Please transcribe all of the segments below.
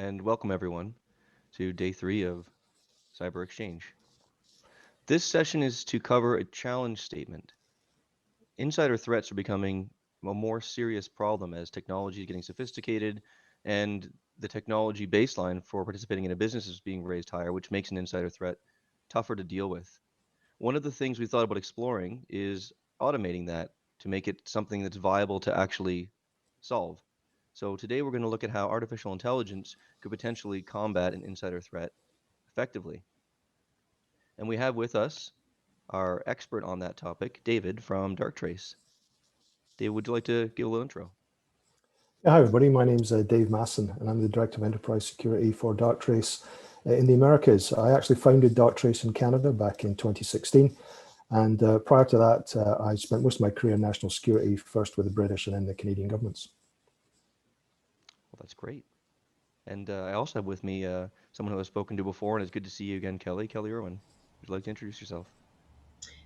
and welcome everyone to day 3 of siberXchange. This session is to cover a challenge statement. Insider threats are becoming a more serious problem as technology is getting sophisticated and the technology baseline for participating in a business is being raised higher, which makes an insider threat tougher to deal with. One of the things we thought about exploring is automating that to make it something that's viable to actually solve. So today we're going to look at how artificial intelligence could potentially combat an insider threat effectively. And we have with us our expert on that topic, David from Darktrace. David, would you like to give a little intro? Yeah, hi everybody, my name's Dave Masson and I'm the Director of Enterprise Security for Darktrace in the Americas. I actually founded Darktrace in Canada back in 2016, and prior to that I spent most of my career in national security, first with the British and then the Canadian governments. Well, that's great. And I also have with me someone who I've spoken to before, and it's good to see you again, Kelley Irwin. Would you like to introduce yourself?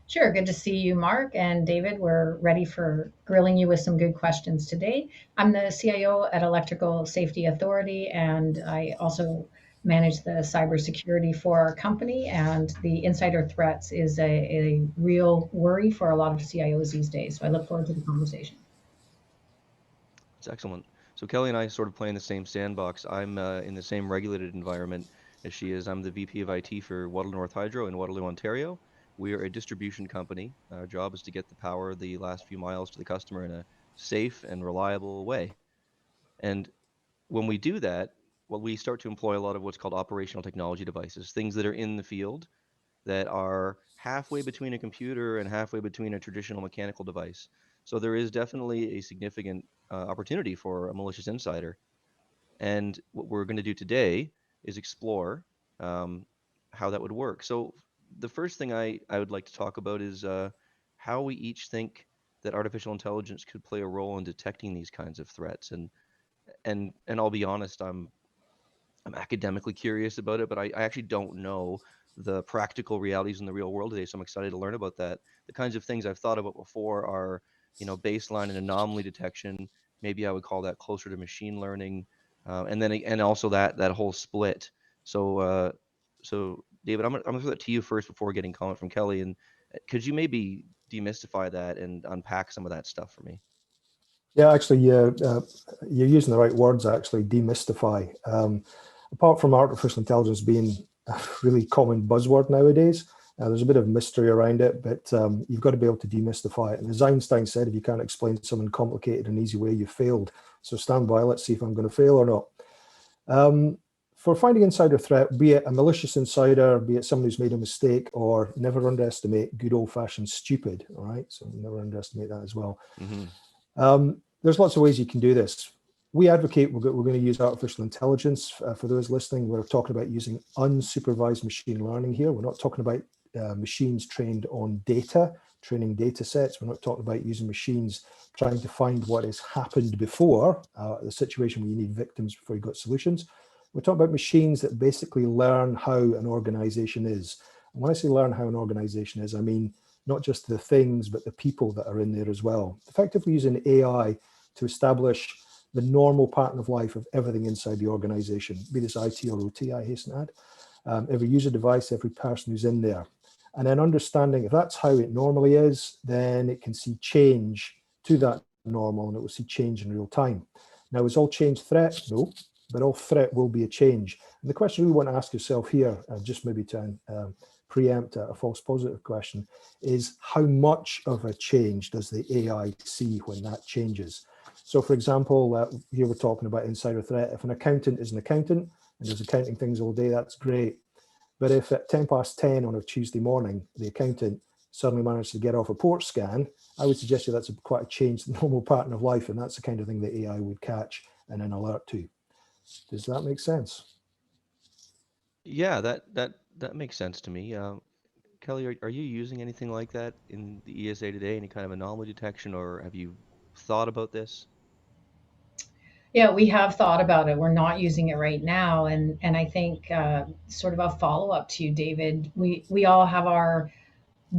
Sure, good to see you, Mark and David. We're ready for grilling you with some good questions today. I'm the CIO at Electrical Safety Authority, and I also manage the cybersecurity for our company. And the insider threats is a real worry for a lot of CIOs these days. So I look forward to the conversation. That's excellent. So Kelley and I sort of play in the same sandbox. I'm in the same regulated environment as she is. I'm the VP of IT for Waterloo North Hydro in Waterloo, Ontario. We are a distribution company. Our job is to get the power the last few miles to the customer in a safe and reliable way. And when we do that, well, we start to employ a lot of what's called operational technology devices, things that are in the field that are halfway between a computer and halfway between a traditional mechanical device. So there is definitely a significant opportunity for a malicious insider. And what we're going to do today is explore how that would work. So the first thing I would like to talk about is how we each think that artificial intelligence could play a role in detecting these kinds of threats. And I'll be honest, I'm academically curious about it, but I actually don't know the practical realities in the real world today. So I'm excited to learn about that. The kinds of things I've thought about before are, baseline and anomaly detection. Maybe I would call that closer to machine learning, and also that whole split. So David, I'm gonna throw that to you first before getting comment from Kelley. And could you maybe demystify that and unpack some of that stuff for me? Yeah, actually, you're using the right words, actually, demystify. Apart from artificial intelligence being a really common buzzword nowadays, there's a bit of mystery around it, but you've got to be able to demystify it. And as Einstein said, if you can't explain something complicated in an easy way, you failed. So stand by, let's see if I'm going to fail or not. For finding insider threat, be it a malicious insider, be it someone who's made a mistake, or never underestimate good old-fashioned stupid, all right? So never underestimate that as well. Mm-hmm. There's lots of ways you can do this. We advocate we're going to use artificial intelligence. For those listening, we're talking about using unsupervised machine learning here. We're not talking about machines trained on data, training data sets. We're not talking about using machines trying to find what has happened before, the situation where you need victims before you got solutions. We're talking about machines that basically learn how an organization is. And when I say learn how an organization is, I mean not just the things, but the people that are in there as well. Effectively using AI to establish the normal pattern of life of everything inside the organization, be this IT or OT, I hasten to add, every user device, every person who's in there. And then understanding if that's how it normally is, then it can see change to that normal and it will see change in real time. Now, is all change threat? No, but all threat will be a change. And the question we want to ask yourself here, just maybe to preempt a false positive question, is how much of a change does the AI see when that changes? So for example, here we're talking about insider threat. If an accountant is an accountant and does accounting things all day, that's great. But if at 10:10 on a Tuesday morning, the accountant suddenly managed to get off a port scan, I would suggest to you that's quite a change in the normal pattern of life, and that's the kind of thing that AI would catch and then alert to. Does that make sense? Yeah, that makes sense to me. Kelley, are you using anything like that in the ESA today? Any kind of anomaly detection, or have you thought about this? Yeah, we have thought about it. We're not using it right now, and I think sort of a follow up to you, David. We all have our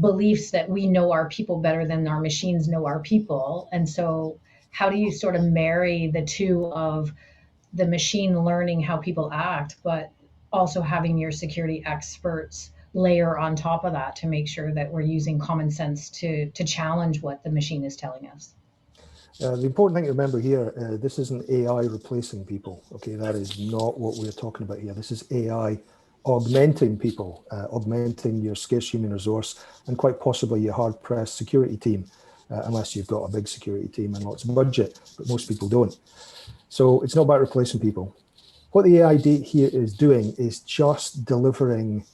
beliefs that we know our people better than our machines know our people, and so how do you sort of marry the two of the machine learning how people act, but also having your security experts layer on top of that to make sure that we're using common sense to challenge what the machine is telling us. The important thing to remember here, this isn't AI replacing people. Okay, that is not what we're talking about here. This is AI augmenting people, augmenting your scarce human resource, and quite possibly your hard-pressed security team, unless you've got a big security team and lots of budget, but most people don't. So it's not about replacing people. What the AI here is doing is just delivering,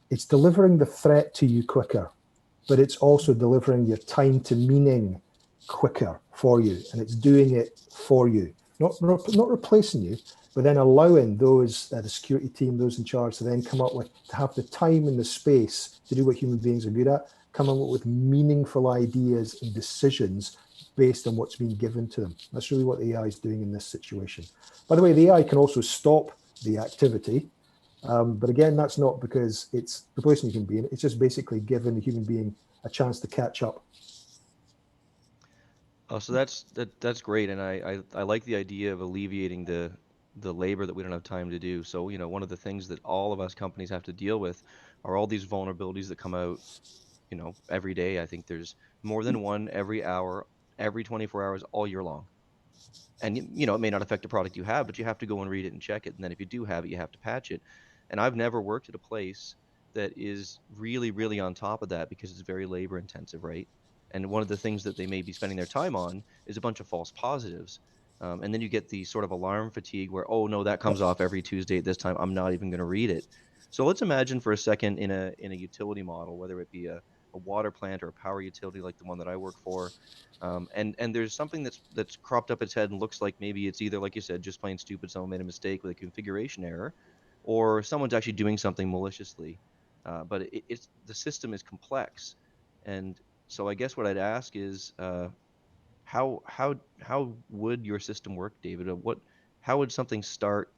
it's delivering the threat to you quicker, but it's also delivering your time to meaning quicker for you, and it's doing it for you, not replacing you, but then allowing those the security team, those in charge, to then come up with, to have the time and the space to do what human beings are good at, come up with meaningful ideas and decisions based on what's been given to them. That's really what the AI is doing in this situation. By the way, the AI can also stop the activity, but again, that's not because it's replacing a human being. It's just basically giving the human being a chance to catch up. Oh, so that's great, and I like the idea of alleviating the labor that we don't have time to do. So, one of the things that all of us companies have to deal with are all these vulnerabilities that come out, every day. I think there's more than one every hour, every 24 hours, all year long. And it may not affect the product you have, but you have to go and read it and check it. And then if you do have it, you have to patch it. And I've never worked at a place that is really, really on top of that because it's very labor intensive, right? And one of the things that they may be spending their time on is a bunch of false positives. And then you get the sort of alarm fatigue where, oh no, that comes off every Tuesday at this time. I'm not even going to read it. So let's imagine for a second in a utility model, whether it be a water plant or a power utility like the one that I work for, and there's something that's cropped up its head and looks like maybe it's either, like you said, just plain stupid, someone made a mistake with a configuration error, or someone's actually doing something maliciously. But it's the system is complex, and so I guess what I'd ask is, how would your system work, David? How would something start?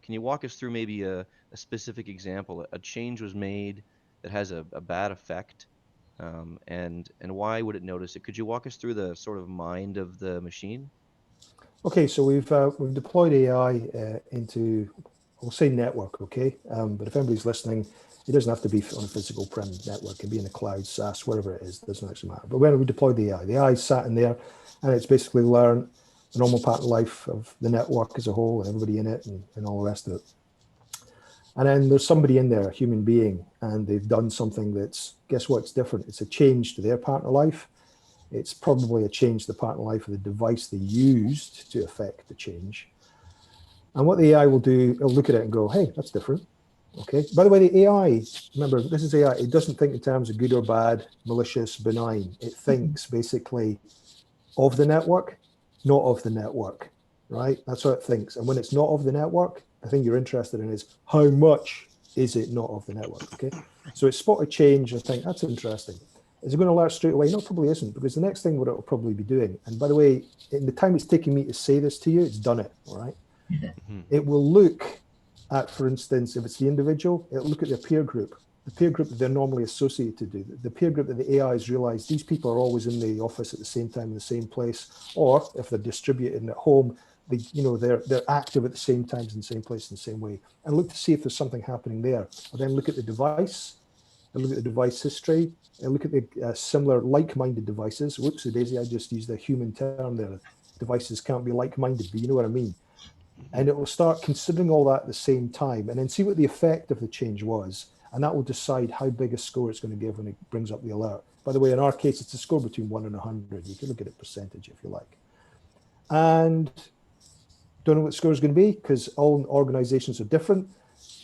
Can you walk us through maybe a specific example? A change was made that has a bad effect, and why would it notice it? Could you walk us through the sort of mind of the machine? Okay, so we've deployed AI into, we'll say network, okay? But if anybody's listening, it doesn't have to be on a physical prem network. It can be in the cloud, SaaS, whatever it is. It doesn't actually matter. But when we deployed the AI sat in there, and it's basically learned the normal pattern life of the network as a whole and everybody in it and all the rest of it. And then there's somebody in there, a human being, and they've done something that's, guess what, it's different. It's a change to their pattern of life. It's probably a change to the pattern of life of the device they used to affect the change. And what the AI will do, it'll look at it and go, hey, that's different. Okay. By the way, the AI, remember, this is AI. It doesn't think in terms of good or bad, malicious, benign. It thinks basically of the network, not of the network, right? That's how it thinks. And when it's not of the network, the thing you're interested in is how much is it not of the network, okay? So it spotted change and think, that's interesting. Is it going to alert straight away? No, it probably isn't, because the next thing what it'll probably be doing, and by the way, in the time it's taking me to say this to you, it's done it, all right? Mm-hmm. It will look at, for instance, if it's the individual, it'll look at their peer group, the peer group that they're normally associated to, the peer group that the AI has realized these people are always in the office at the same time in the same place, or if they're distributed at home, they're active at the same times in the same place in the same way, and look to see if there's something happening there. Or then look at the device, and look at the device history, and look at the similar like-minded devices. Whoops, Daisy, I just used a human term there. Devices can't be like-minded, but you know what I mean. And it will start considering all that at the same time and then see what the effect of the change was. And that will decide how big a score it's going to give when it brings up the alert. By the way, in our case, it's a score between 1 and 100. You can look at it percentage if you like. And don't know what the score is going to be because all organizations are different,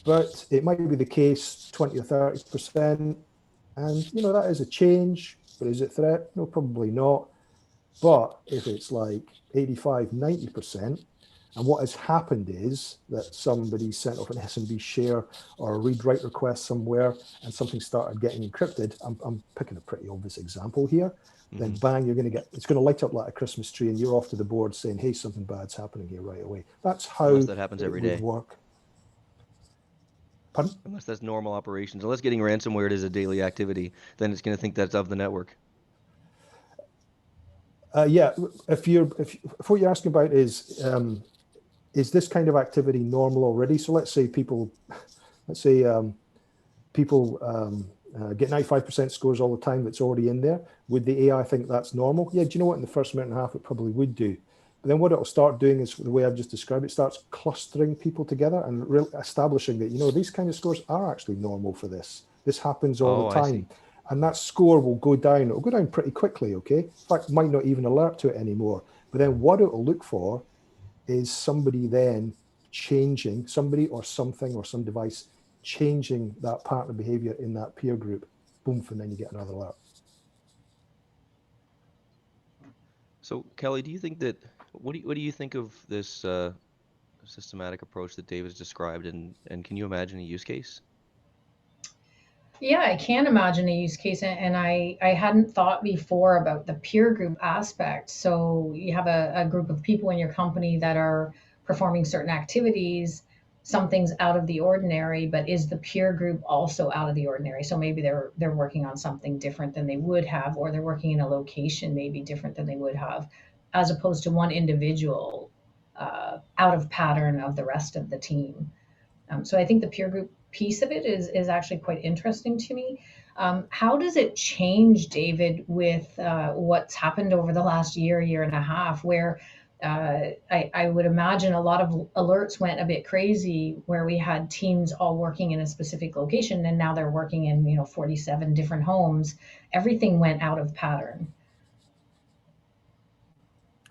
but it might be the case 20 or 30%. And, that is a change, but is it a threat? No, probably not. But if it's like 85, 90%, and what has happened is that somebody sent off an SMB share or a read-write request somewhere and something started getting encrypted. I'm picking a pretty obvious example here. Then bang, it's going to light up like a Christmas tree and you're off to the board saying, hey, something bad's happening here right away. That's how Unless that happens it every would day. work. Pardon? Unless that's normal operations. Unless getting ransomware is a daily activity, then it's going to think that's of the network. Yeah, if what you're asking about is is this kind of activity normal already? So let's say people get 95% scores all the time that's already in there. Would the AI think that's normal? Yeah, do you know what? In the first minute and a half, it probably would do. But then what it'll start doing is, the way I've just described it, starts clustering people together and establishing that, these kind of scores are actually normal for this. This happens all the I see. time. And that score will go down. It'll go down pretty quickly, okay? In fact, might not even alert to it anymore. But then what it'll look for is somebody then changing, somebody or something or some device changing that pattern of behavior in that peer group. Boom, and then you get another alert. So Kelley, do you think that what do you think of this systematic approach that Dave has described, and can you imagine a use case? Yeah, I can imagine a use case, and I hadn't thought before about the peer group aspect. So you have a group of people in your company that are performing certain activities, something's out of the ordinary, but is the peer group also out of the ordinary? So maybe they're working on something different than they would have, or they're working in a location maybe different than they would have, as opposed to one individual out of pattern of the rest of the team. So I think the peer group piece of it is actually quite interesting to me. How does it change, David, with what's happened over the last year and a half, where I would imagine a lot of alerts went a bit crazy, where we had teams all working in a specific location, and now they're working in 47 different homes. Everything went out of pattern.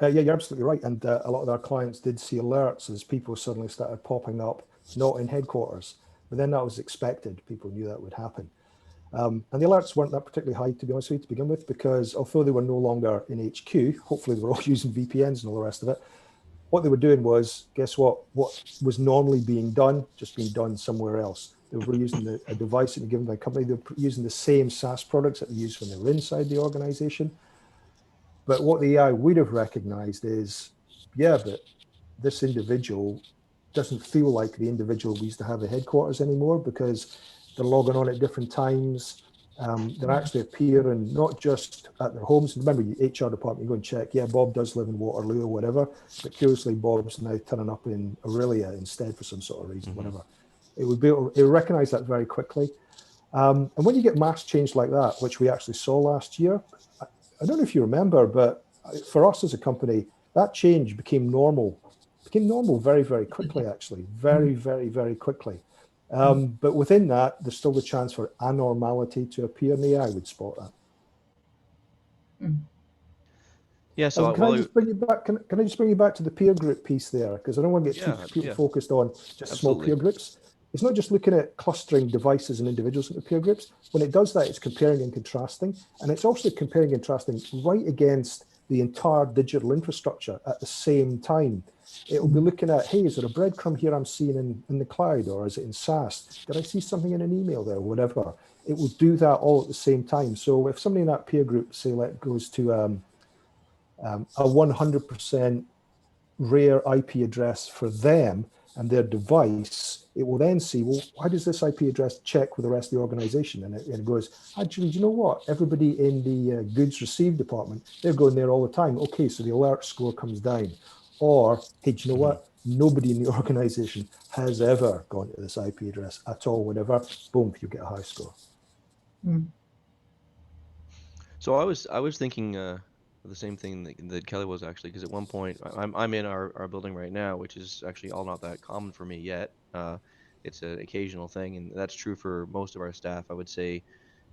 Yeah, you're absolutely right. And a lot of our clients did see alerts as people suddenly started popping up, not in headquarters. But then that was expected. People knew that would happen. And the alerts weren't that particularly high, to be honest with you, to begin with, because although they were no longer in HQ, hopefully they were all using VPNs and all the rest of it, what they were doing was, guess what? What was normally being done, just being done somewhere else. They were using a device that was given by a company. They were using the same SaaS products that they used when they were inside the organization. But what the AI would have recognized is, yeah, but this individual doesn't feel like the individual we used to have at headquarters anymore, because they're logging on at different times. They're actually appearing not just at their homes. Remember, your HR department, you go and check, yeah, Bob does live in Waterloo or whatever, but curiously, Bob's now turning up in Aurelia instead for some sort of reason, whatever. It would recognize that very quickly. And when you get mass change like that, which we actually saw last year, I don't know if you remember, but for us as a company, that change became normal very, very quickly, actually, very, very, very quickly. But within that, there's still the chance for anormality to appear, and the AI would spot that. Yeah, so can I just bring you back? Can I just bring you back to the peer group piece there? Because I don't want to get too focused on just small peer groups. It's not just looking at clustering devices and individuals into peer groups. When it does that, it's comparing and contrasting. And it's also comparing and contrasting right against the entire digital infrastructure at the same time. It will be looking at, hey, is there a breadcrumb here I'm seeing in the cloud, or is it in SaaS? Did I see something in an email there, whatever? It will do that all at the same time. So if somebody in that peer group, say, goes to a 100% rare IP address for them and their device, it will then see, well, why does this IP address check with the rest of the organization? And it goes, actually, do you know what? Everybody in the goods received department, they're going there all the time. Okay, so the alert score comes down. Or, hey, do you know what? Nobody in the organization has ever gone to this IP address at all, whatever. Boom, you get a high score. So I was thinking the same thing that Kelley was, actually, because at one point I'm in our building right now, which is actually all not that common for me yet. It's an occasional thing, and that's true for most of our staff. I would say,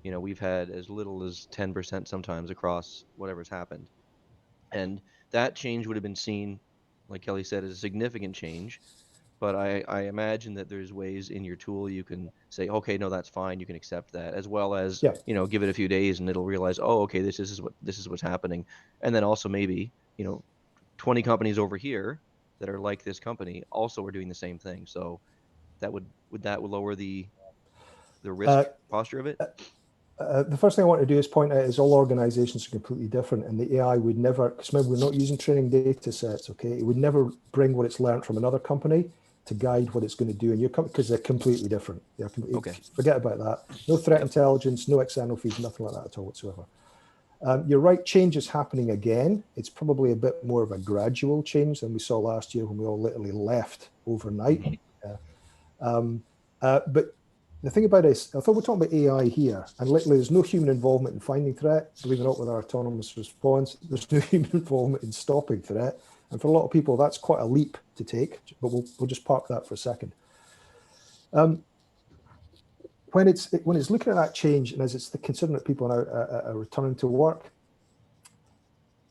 we've had as little as 10% sometimes across whatever's happened, and that change would have been seen, like Kelley said, as a significant change. But I imagine that there's ways in your tool you can say, okay, no, that's fine, you can accept that, as well as give it a few days and it'll realize, oh, okay, this is what's happening. And then also maybe 20 companies over here that are like this company also are doing the same thing. So that would lower the risk posture of it? The first thing I want to do is point out is all organizations are completely different, and the AI would never, because remember, we're not using training data sets, okay? It would never bring what it's learned from another company to guide what it's going to do in your company, because they're completely different. They're completely, okay. Forget about that. No threat intelligence, no external feeds, nothing like that at all whatsoever. You're right, change is happening again. It's probably a bit more of a gradual change than we saw last year when we all literally left overnight. But the thing about it is, I thought we're talking about AI here, and literally there's no human involvement in finding threat. Believe it or not, with our autonomous response, there's no human involvement in stopping threat. And for a lot of people, that's quite a leap to take, but we'll just park that for a second. When it's looking at that change, and as it's considering that people are returning to work,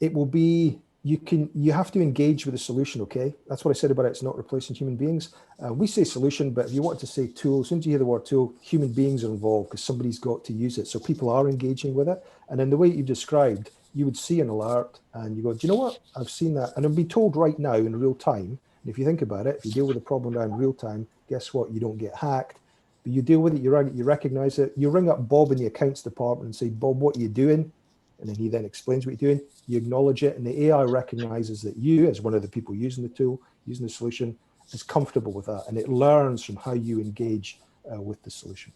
it will be, you have to engage with the solution, okay? That's what I said about it, it's not replacing human beings. We say solution, but if you want to say tool, as soon as you hear the word tool, human beings are involved because somebody's got to use it. So people are engaging with it. And in the way you've described, you would see an alert and you go, do you know what? I've seen that. And it'll be told right now in real time. And if you think about it, if you deal with a problem now in real time, guess what? You don't get hacked. But you deal with it, you recognize it. You ring up Bob in the accounts department and say, Bob, what are you doing? And then he then explains what you're doing. You acknowledge it, and the AI recognizes that you, as one of the people using the tool, using the solution, is comfortable with that, and it learns from how you engage with the solution.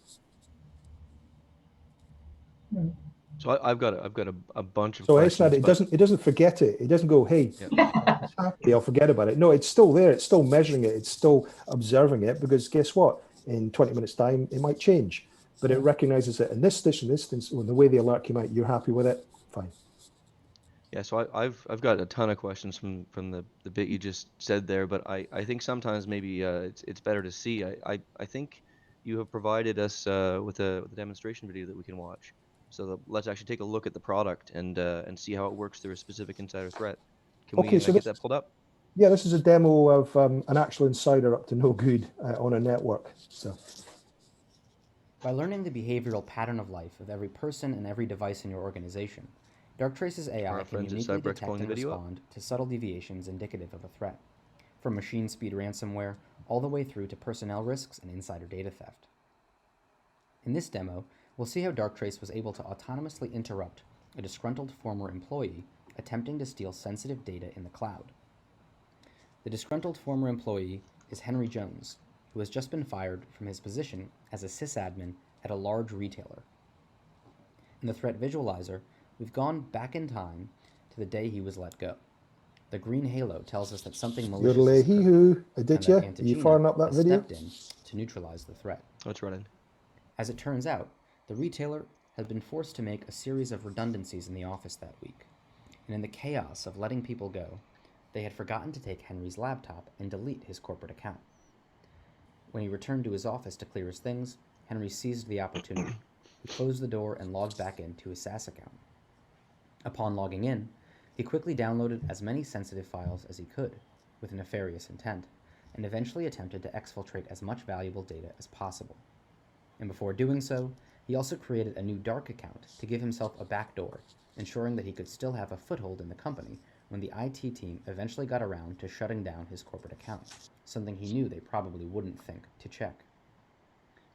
So I've got a bunch of so questions. So it doesn't forget it. It doesn't go, hey, it's happy, I'll forget about it. No, it's still there. It's still measuring it. It's still observing it, because guess what? In 20 minutes time, it might change, but it recognizes it in this instance, when the way the alert came out, you're happy with it, fine. Yeah, so I've got a ton of questions from the bit you just said there, but I think sometimes maybe it's better to see. I think you have provided us with a demonstration video that we can watch. So let's actually take a look at the product and see how it works through a specific insider threat. Can we get that pulled up? Yeah, this is a demo of an actual insider up to no good on a network. So, by learning the behavioral pattern of life of every person and every device in your organization, Darktrace's AI can uniquely detect and respond to subtle deviations indicative of a threat, from machine speed ransomware all the way through to personnel risks and insider data theft. In this demo, we'll see how Darktrace was able to autonomously interrupt a disgruntled former employee attempting to steal sensitive data in the cloud. The disgruntled former employee is Henry Jones, who has just been fired from his position as a sysadmin at a large retailer. In the threat visualizer, we've gone back in time to the day he was let go. The green halo tells us that something malicious occurred, and that Antigena has stepped in to neutralize the threat. Let's run in. As it turns out, the retailer had been forced to make a series of redundancies in the office that week, and in the chaos of letting people go, they had forgotten to take Henry's laptop and delete his corporate account. When he returned to his office to clear his things, Henry seized the opportunity. He closed the door and logged back into his SaaS account. Upon logging in, he quickly downloaded as many sensitive files as he could, with nefarious intent, and eventually attempted to exfiltrate as much valuable data as possible. And before doing so, he also created a new dark account to give himself a backdoor, ensuring that he could still have a foothold in the company when the IT team eventually got around to shutting down his corporate account, something he knew they probably wouldn't think to check.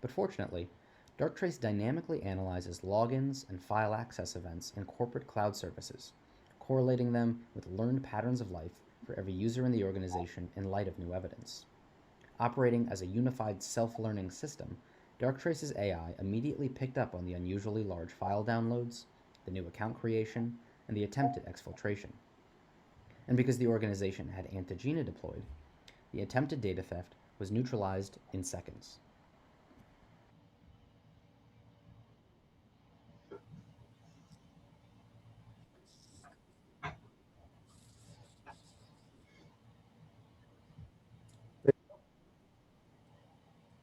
But fortunately, Darktrace dynamically analyzes logins and file access events in corporate cloud services, correlating them with learned patterns of life for every user in the organization in light of new evidence. Operating as a unified self-learning system, Darktrace's AI immediately picked up on the unusually large file downloads, the new account creation, and the attempted exfiltration. And because the organization had Antigena deployed, the attempted data theft was neutralized in seconds.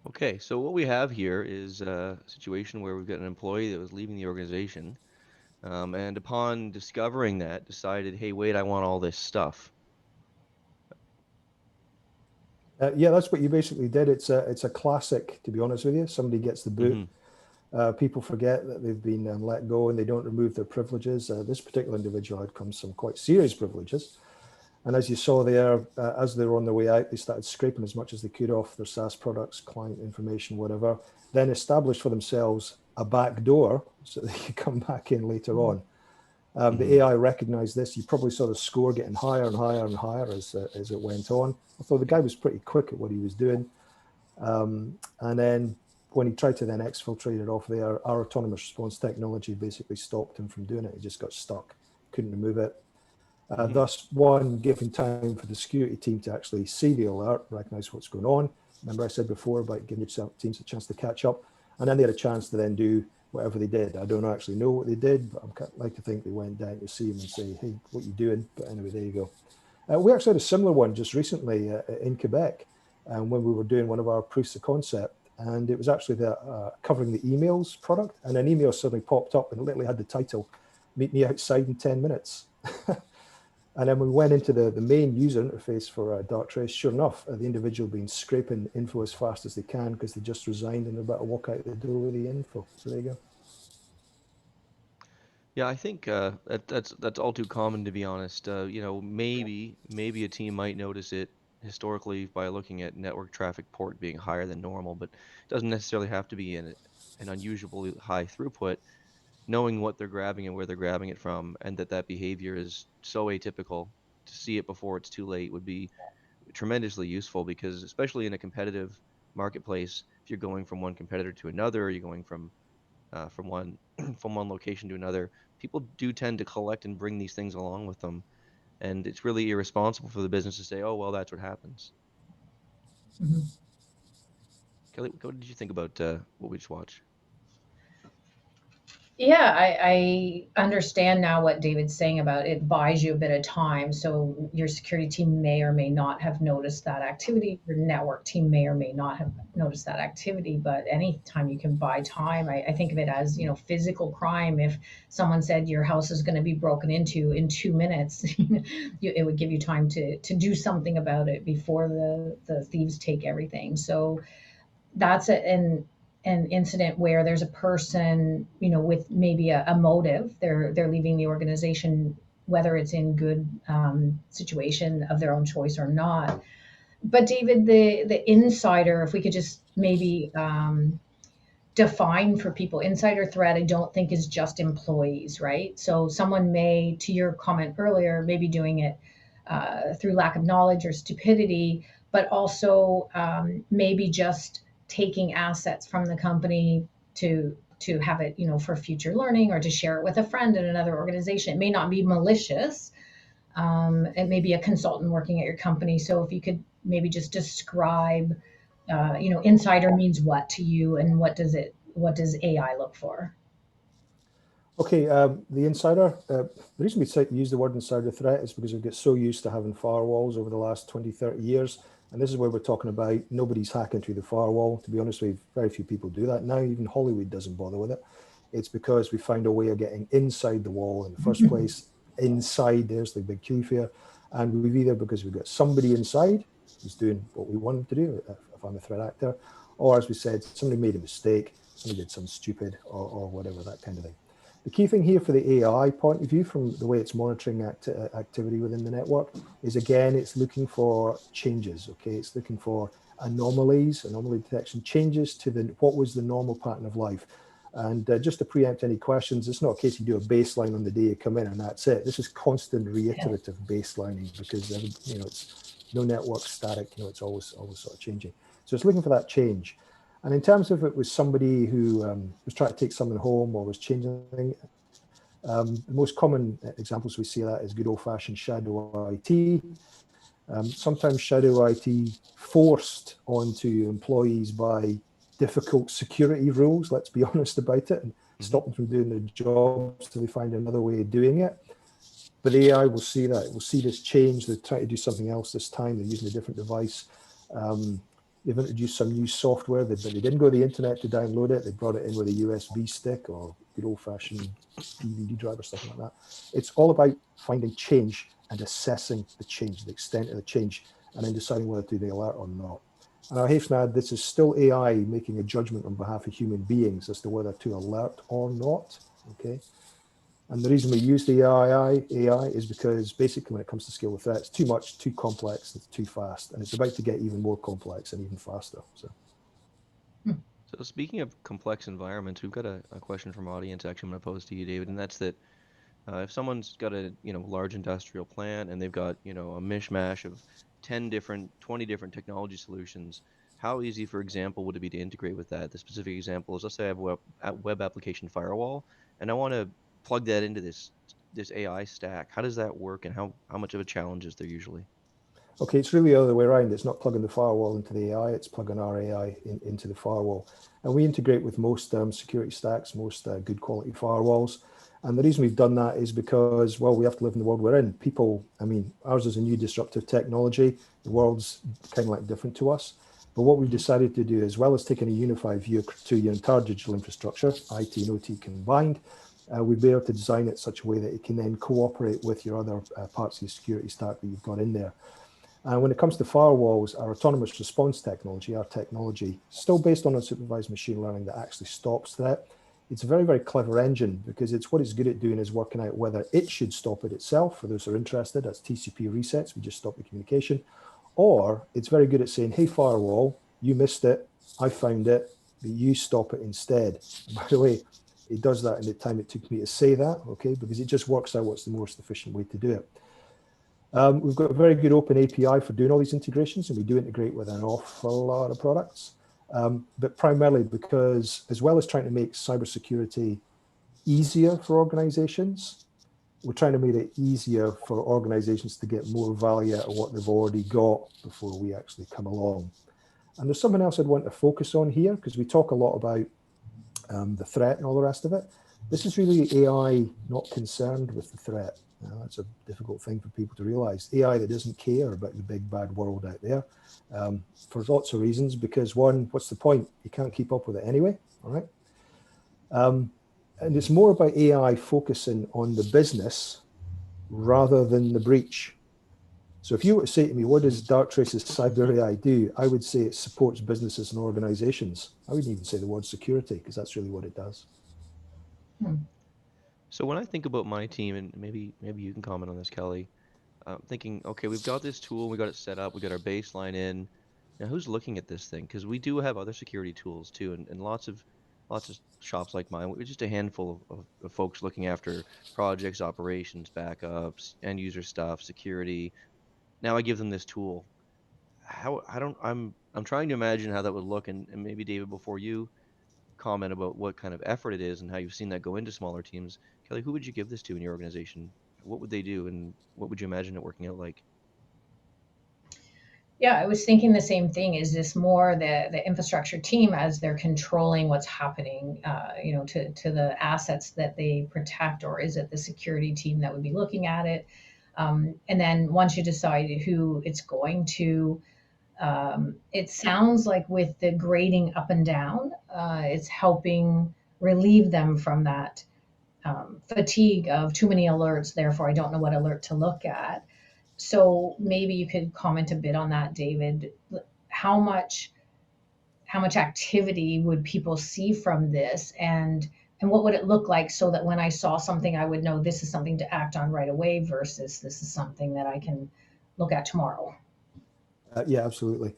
Okay, so what we have here is a situation where we've got an employee that was leaving the organization, and upon discovering that, decided, hey, wait, I want all this stuff. Yeah, that's what you basically did. It's a classic, to be honest with you. Somebody gets the boot. People forget that they've been let go and they don't remove their privileges. This particular individual had come some quite serious privileges. And as you saw there, as they were on their way out, they started scraping as much as they could off their SaaS products, client information, whatever, then established for themselves a back door so they could come back in later on. The AI recognized this. You probably saw the score getting higher and higher and higher as it went on. Although the guy was pretty quick at what he was doing. And then when he tried to then exfiltrate it off there, our autonomous response technology basically stopped him from doing it. He just got stuck, couldn't remove it. Thus, one, giving time for the security team to actually see the alert, recognize what's going on. Remember I said before about giving your teams a chance to catch up, and then they had a chance to then do whatever they did. I don't actually know what they did, but I'd like to think they went down to see him and say, hey, what are you doing? But anyway, there you go. We actually had a similar one just recently in Quebec, when we were doing one of our proofs of concept, and it was actually covering the emails product, and an email suddenly popped up and it literally had the title, meet me outside in 10 minutes. And then we went into the main user interface for Darktrace. Sure enough, the individual been scraping info as fast as they can because they just resigned and they're about to walk out the door with the info. So there you go. Yeah, I think that's all too common, to be honest. Maybe a team might notice it historically by looking at network traffic port being higher than normal, but it doesn't necessarily have to be an unusually high throughput. Knowing what they're grabbing and where they're grabbing it from, and that behavior is so atypical, to see it before it's too late would be tremendously useful, because especially in a competitive marketplace, if you're going from one competitor to another, or you're going from one from one location to another, people do tend to collect and bring these things along with them, and it's really irresponsible for the business to say, "Oh, well, that's what happens." Mhm. Kelley, what did you think about what we just watched? Yeah, I understand now what David's saying about it buys you a bit of time. So your security team may or may not have noticed that activity. Your network team may or may not have noticed that activity. But anytime you can buy time, I think of it as, physical crime. If someone said your house is going to be broken into in 2 minutes, it would give you time to do something about it before the thieves take everything. So that's an incident where there's a person, with maybe a motive. They're leaving the organization, whether it's in good situation of their own choice or not. But David, the insider, if we could just maybe define for people, insider threat, I don't think is just employees, right? So someone may, to your comment earlier, maybe doing it through lack of knowledge or stupidity, but also maybe just taking assets from the company to have it, for future learning, or to share it with a friend in another organization. It may not be malicious. It may be a consultant working at your company. So if you could maybe just describe, insider means what to you, and what does AI look for? Okay, the insider, the reason we use the word insider threat is because we get so used to having firewalls over the last 20, 30 years. And this is where we're talking about nobody's hacking through the firewall. To be honest with you, very few people do that now. Even Hollywood doesn't bother with it. It's because we found a way of getting inside the wall in the first place. Inside, there's the big key here. And we've either, because we've got somebody inside who's doing what we want them to do, if I'm a threat actor, or as we said, somebody made a mistake, somebody did something stupid, or whatever, that kind of thing. The key thing here for the AI point of view, from the way it's monitoring activity within the network, is again, it's looking for changes. Okay, it's looking for anomaly detection, changes to what was the normal pattern of life. And just to preempt any questions, it's not a case you do a baseline on the day you come in and that's it. This is constant reiterative baselining, because it's no network static. It's always sort of changing. So it's looking for that change. And in terms of it was somebody who was trying to take something home or was changing anything, the most common examples we see of that is good old-fashioned shadow IT. Sometimes shadow IT forced onto employees by difficult security rules, let's be honest about it, and stop them from doing their jobs so they find another way of doing it. But AI will see that. It will see this change. They're trying to do something else this time. They're using a different device. They've introduced some new software, but they didn't go to the internet to download it. They brought it in with a USB stick or good old-fashioned DVD drive or something like that. It's all about finding change and assessing the change, the extent of the change, and then deciding whether to do the alert or not. And I hasten to add, this is still AI making a judgment on behalf of human beings as to whether to alert or not. Okay. And the reason we use the AI is because basically when it comes to scale of threat, it's too much, too complex, it's too fast, and it's about to get even more complex and even faster. So speaking of complex environments, we've got a question from audience actually I'm going to pose to you, David, and that's that if someone's got a large industrial plant and they've got a mishmash of 10 different, 20 different technology solutions, how easy, for example, would it be to integrate with that? The specific example is, let's say I have a web application firewall, and I want to plug that into this AI stack. How does that work, and how much of a challenge is there usually? Okay, it's really the other way around. It's not plugging the firewall into the AI, it's plugging our AI into the firewall. And we integrate with most security stacks, most good quality firewalls. And the reason we've done that is because, well, we have to live in the world we're in. People, I mean, ours is a new disruptive technology. The world's kind of like different to us. But what we've decided to do, as well as taking a unified view to your entire digital infrastructure, IT and OT combined, we'd be able to design it such a way that it can then cooperate with your other parts of the security stack that you've got in there. And when it comes to firewalls, our autonomous response technology, our technology, still based on unsupervised machine learning that actually stops that. It's a very, very clever engine because what it's good at doing is working out whether it should stop it itself. For those who are interested, that's TCP resets. We just stop the communication. Or it's very good at saying, hey, firewall, you missed it. I found it, but you stop it instead. And by the way, it does that in the time it took me to say that, okay, because it just works out what's the most efficient way to do it. We've got a very good open API for doing all these integrations, and we do integrate with an awful lot of products, but primarily because, as well as trying to make cybersecurity easier for organizations, we're trying to make it easier for organizations to get more value out of what they've already got before we actually come along. And there's something else I'd want to focus on here, because we talk a lot about the threat and all the rest of it. This is really AI not concerned with the threat. That's a difficult thing for people to realize. AI that doesn't care about the big bad world out there for lots of reasons, because one, what's the point? You can't keep up with it anyway, all right? And it's more about AI focusing on the business rather than the breach. So if you were to say to me, what does Darktrace's cyber AI do? I would say it supports businesses and organizations. I wouldn't even say the word security, because that's really what it does. So when I think about my team, and maybe you can comment on this, Kelley, thinking, okay, we've got this tool, we got it set up, we got our baseline in. Now, who's looking at this thing? Because we do have other security tools too, and lots of shops like mine. We're just a handful of folks looking after projects, operations, backups, end user stuff, security. Now I give them this tool. How I don't I'm trying to imagine how that would look, and maybe David, before you comment about what kind of effort it is and how you've seen that go into smaller teams, Kelley, who would you give this to in your organization? What would they do, and what would you imagine it working out like? Yeah, I was thinking the same thing. Is this more the infrastructure team as they're controlling what's happening, to the assets that they protect, or is it the security team that would be looking at it? And then once you decide who it's going to, it sounds like with the grading up and down, it's helping relieve them from that fatigue of too many alerts. Therefore, I don't know what alert to look at. So maybe you could comment a bit on that, David. How much activity would people see from this, and what would it look like, so that when I saw something, I would know this is something to act on right away versus this is something that I can look at tomorrow? Yeah, absolutely.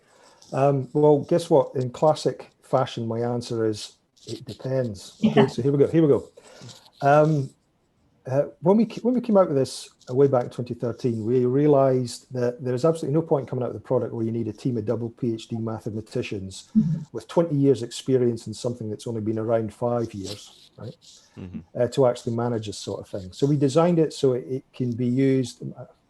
Well, guess what? In classic fashion, my answer is it depends. Okay, Yeah. so here we go. When we came out with this way back in 2013, we realized that there's absolutely no point coming out with a product where you need a team of double PhD mathematicians with 20 years experience in something that's only been around 5 years, right? To actually manage this sort of thing. So we designed it so it can be used.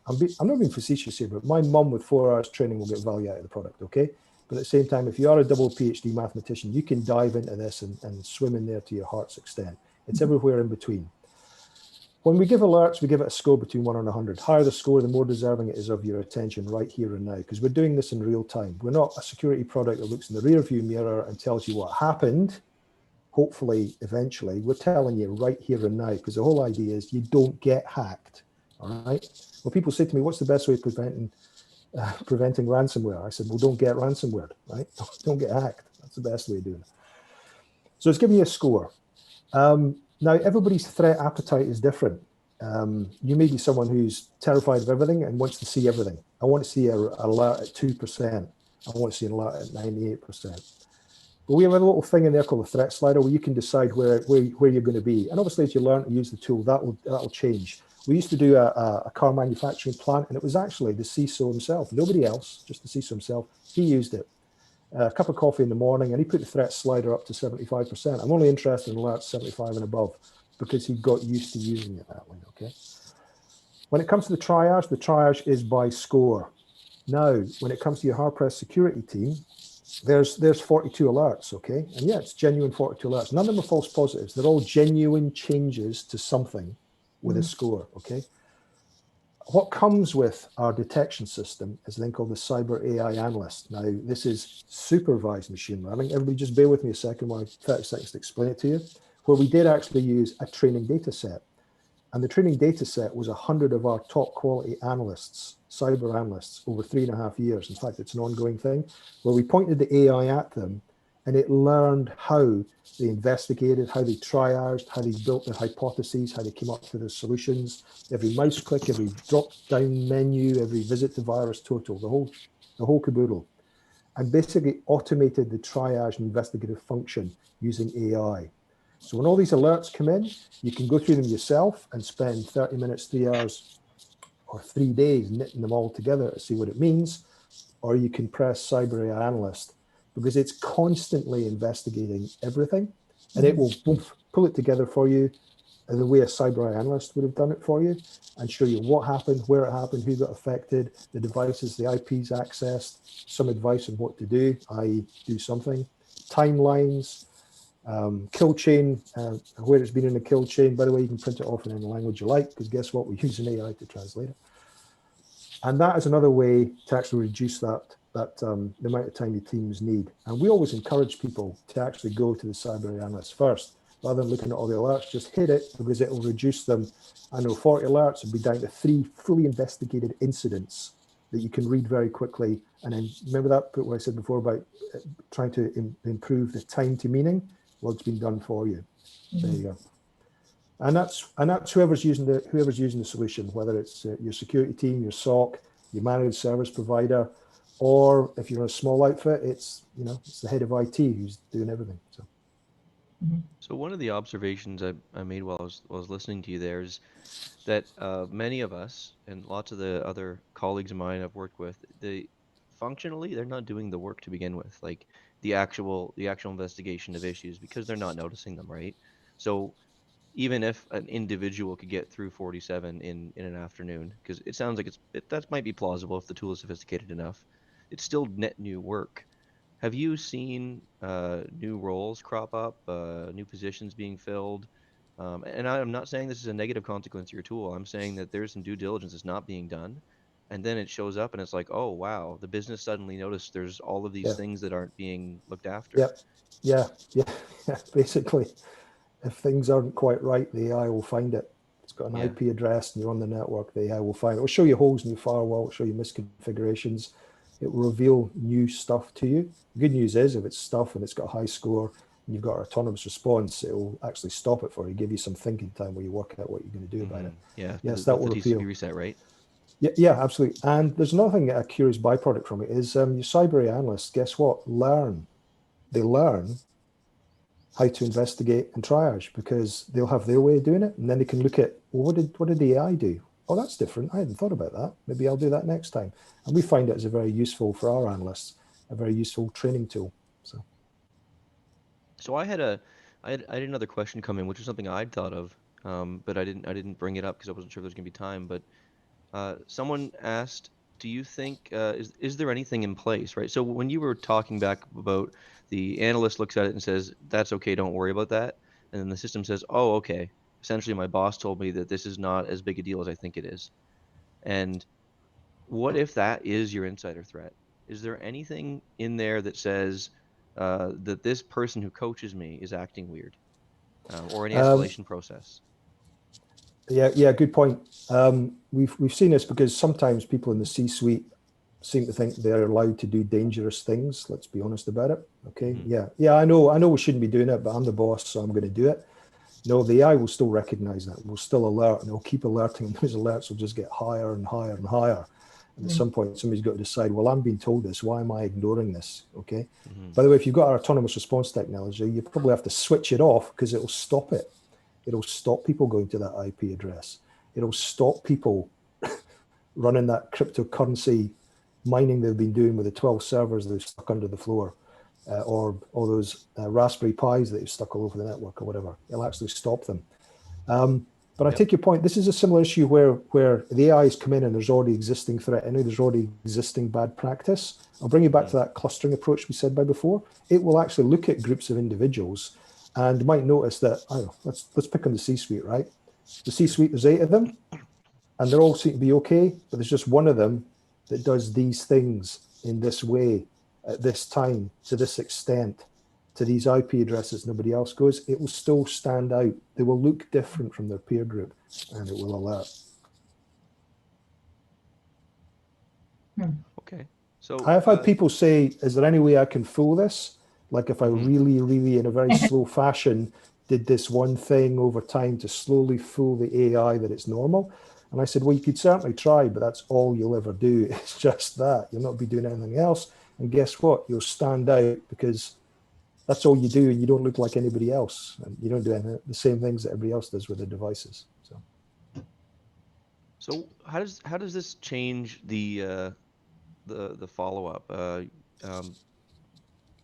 I'm not being facetious here, but my mum with 4 hours training will get value out of the product, okay? But at the same time, if you are a double PhD mathematician, you can dive into this and swim in there to your heart's extent. It's everywhere in between. When we give alerts, we give it a score between 1 and 100. Higher the score, the more deserving it is of your attention right here and now, because we're doing this in real time. We're not a security product that looks in the rear view mirror and tells you what happened. Hopefully, eventually, we're telling you right here and now, because the whole idea is you don't get hacked, all right? When people say to me, what's the best way of preventing ransomware? I said, well, don't get ransomware, right? Don't get hacked. That's the best way of doing it. So it's giving you a score. Now, everybody's threat appetite is different. You may be someone who's terrified of everything and wants to see everything. I want to see an alert at 2%. I want to see an alert at 98%. But we have a little thing in there called the threat slider where you can decide where you're going to be. And obviously, as you learn to use the tool, that'll change. We used to do a car manufacturing plant, and it was actually the CISO himself, nobody else, just the CISO himself. He used it. a cup of coffee in the morning, and he put the threat slider up to 75%. I'm only interested in alerts 75 and above because he got used to using it that way, okay? When it comes to the triage is by score. Now, when it comes to your hard-pressed security team, there's 42 alerts, okay? And yeah, it's genuine 42 alerts. None of them are false positives. They're all genuine changes to something with a score, okay? What comes with our detection system is a thing called the Cyber AI Analyst. Now, this is supervised machine learning. Everybody just bear with me a second while I 30 seconds to explain it to you, where we did actually use a training data set. And the training data set was 100 of our top quality analysts, cyber analysts, over 3.5 years. In fact, it's an ongoing thing where we pointed the AI at them and it learned how they investigated, how they triaged, how they built their hypotheses, how they came up with their solutions, every mouse click, every drop down menu, every visit to virus total, the whole caboodle. And basically automated the triage and investigative function using AI. So when all these alerts come in, you can go through them yourself and spend 30 minutes, 3 hours, or 3 days knitting them all together to see what it means. Or you can press Cyber AI Analyst because it's constantly investigating everything and it will pull it together for you in the way a Cyber AI Analyst would have done it for you and show you what happened, where it happened, who got affected, the devices, the IPs accessed, some advice on what to do, i.e. do something, timelines, kill chain, where it's been in the kill chain. By the way, you can print it off in any language you like, because guess what? We use an AI to translate it. And that is another way to actually reduce the amount of time your teams need. And we always encourage people to actually go to the Cyber AI Analyst first, rather than looking at all the alerts. Just hit it because it will reduce them. I know 40 alerts will be down to 3 fully investigated incidents that you can read very quickly. And then remember that what I said before about trying to improve the time to meaning? Well, it's been done for you. There you go. And that's whoever's using the solution, whether it's your security team, your SOC, your managed service provider, or if you're a small outfit, it's the head of IT who's doing everything. So. So one of the observations I made while I was listening to you there is that many of us and lots of the other colleagues of mine I've worked with, functionally they're not doing the work to begin with, like the actual investigation of issues, because they're not noticing them, right? So even if an individual could get through 47 in an afternoon, because it sounds like that might be plausible if the tool is sophisticated enough, it's still net new work. Have you seen new roles crop up, new positions being filled? And I'm not saying this is a negative consequence of your tool. I'm saying that there's some due diligence that's not being done. And then it shows up and it's like, oh, wow, the business suddenly noticed there's all of these things that aren't being looked after. Yep. Yeah. Basically, if things aren't quite right, the AI will find it. It's got an IP address and you're on the network, the AI will find it. It will show you holes in your firewall, it will show you misconfigurations. It will reveal new stuff to you. The good news is if it's stuff and it's got a high score and you've got an autonomous response, it will actually stop it for you, give you some thinking time where you work out what you're going to do about it. Yeah. Yes, that will appeal. TCP reset, right? Yeah, absolutely. And there's another thing, a curious byproduct from it is your Cyber AI analysts, guess what? They learn how to investigate and triage because they'll have their way of doing it. And then they can look at, well, what did the AI do? Oh, that's different. I hadn't thought about that. Maybe I'll do that next time. And we find it as a very useful for our analysts, a very useful training tool. So I had another question come in, which is something I'd thought of, but I didn't bring it up because I wasn't sure if there's gonna be time. But someone asked, do you think is there anything in place, right? So when you were talking back about the analyst looks at it and says, that's okay, don't worry about that. And then the system says, oh, okay. Essentially, my boss told me that this is not as big a deal as I think it is. And what if that is your insider threat? Is there anything in there that says that this person who coaches me is acting weird, or any escalation process? Yeah, good point. We've seen this because sometimes people in the C-suite seem to think they're allowed to do dangerous things. Let's be honest about it. Okay. Yeah. I know we shouldn't be doing it, but I'm the boss, so I'm going to do it. No, the AI will still recognize that. We'll still alert, and it'll keep alerting, and those alerts will just get higher and higher and higher. And at some point, somebody's got to decide, well, I'm being told this. Why am I ignoring this? Okay. By the way, if you've got our autonomous response technology, you probably have to switch it off because it'll stop it. It'll stop people going to that IP address. It'll stop people running that cryptocurrency mining they've been doing with the 12 servers they've stuck under the floor. or all those Raspberry Pis that you've stuck all over the network or whatever. It'll actually stop them. But I Yep. take your point. This is a similar issue where the AIs come in and there's already existing threat. I know there's already existing bad practice. I'll bring you back to that clustering approach we said by before. It will actually look at groups of individuals and might notice that, I don't know, let's pick on the C-suite, right? The C-suite, there's 8 of them, and they all seem to be okay, but there's just one of them that does these things in this way, at this time, to this extent, to these IP addresses nobody else goes. It will still stand out. They will look different from their peer group, and it will alert. Okay. So I have had people say, is there any way I can fool this? Like if I really, really, in a very slow fashion, did this one thing over time to slowly fool the AI that it's normal. And I said, well, you could certainly try, but that's all you'll ever do. It's just that. You'll not be doing anything else. And guess what? You'll stand out because that's all you do, and you don't look like anybody else. And you don't do the same things that everybody else does with their devices. So how does this change the follow-up?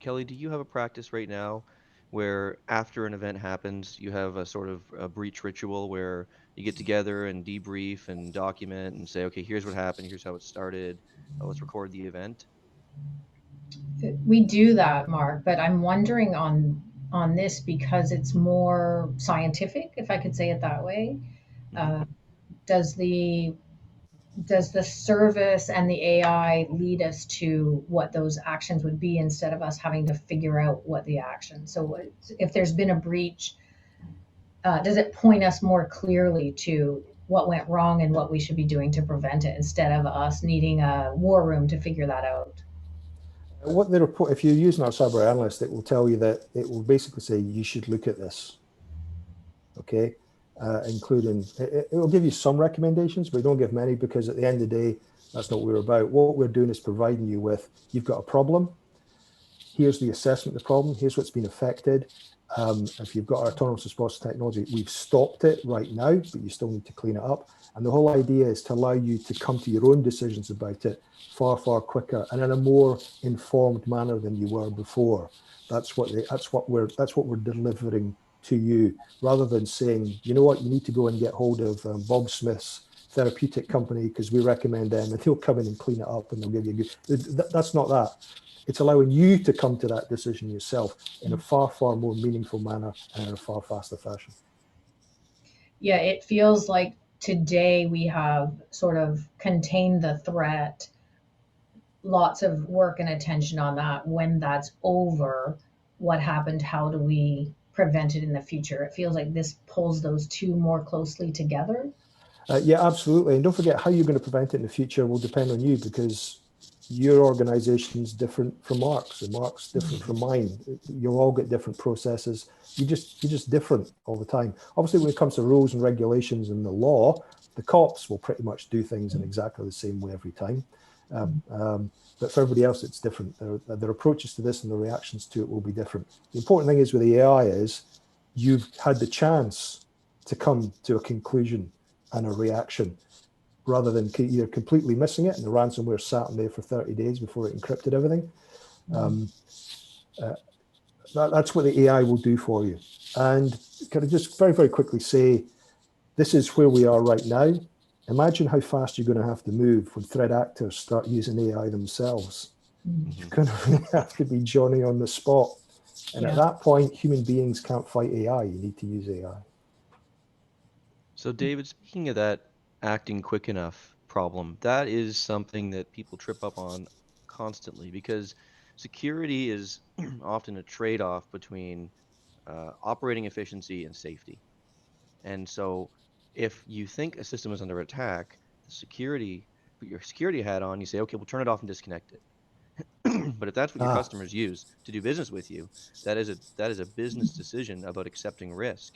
Kelley, do you have a practice right now where after an event happens, you have a sort of a breach ritual where you get together and debrief and document and say, okay, here's what happened, here's how it started, let's record the event? We do that, Mark, but I'm wondering on this because it's more scientific, if I could say it that way. Does the service and the AI lead us to what those actions would be instead of us having to figure out what the action? So if there's been a breach, does it point us more clearly to what went wrong and what we should be doing to prevent it instead of us needing a war room to figure that out? What they report, if you're using our cyber analyst, it will tell you that it will basically say you should look at this. Okay, including it will give you some recommendations, but don't give many because at the end of the day, that's not what we're about. What we're doing is providing you with, you've got a problem. Here's the assessment of the problem. Here's what's been affected. If you've got our autonomous response technology, we've stopped it right now, but you still need to clean it up. And the whole idea is to allow you to come to your own decisions about it far, far quicker and in a more informed manner than you were before. That's what we're delivering to you, rather than saying, you know what, you need to go and get hold of Bob Smith's therapeutic company because we recommend them, and they'll come in and clean it up and they'll give you a good. That's not that. It's allowing you to come to that decision yourself in a far, far more meaningful manner and in a far faster fashion. Yeah, it feels like today we have sort of contained the threat, lots of work and attention on that. When that's over, what happened? How do we prevent it in the future? It feels like this pulls those two more closely together. Yeah, absolutely. And don't forget, how you're going to prevent it in the future will depend on you, because your organization's different from Mark's, and Mark's different from mine. You'll all get different processes. You're just different all the time. Obviously, when it comes to rules and regulations and the law, the cops will pretty much do things in exactly the same way every time. But for everybody else, it's different. Their approaches to this and the reactions to it will be different. The important thing is with the AI is you've had the chance to come to a conclusion and a reaction, rather than either completely missing it and the ransomware sat in there for 30 days before it encrypted everything. That's what the AI will do for you. And can I just very, very quickly say, this is where we are right now. Imagine how fast you're going to have to move when threat actors start using AI themselves. You're going to have to be Johnny on the spot. And at that point, human beings can't fight AI. You need to use AI. So David, speaking of that acting quick enough problem, that is something that people trip up on constantly, because security is often a trade-off between operating efficiency and safety. And so if you think a system is under attack, put your security hat on, you say, okay, we'll turn it off and disconnect it. But if that's what your customers use to do business with you, that is a business decision about accepting risk.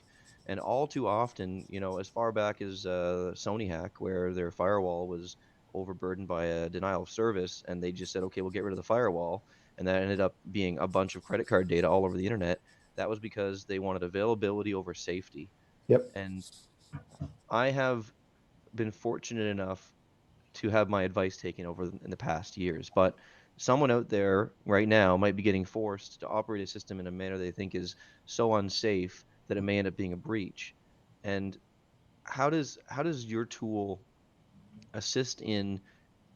And all too often, as far back as Sony hack, where their firewall was overburdened by a denial of service, and they just said, okay, we'll get rid of the firewall, and that ended up being a bunch of credit card data all over the internet. That was because they wanted availability over safety. Yep. And I have been fortunate enough to have my advice taken over in the past years, but someone out there right now might be getting forced to operate a system in a manner they think is so unsafe that it may end up being a breach. And how does your tool assist in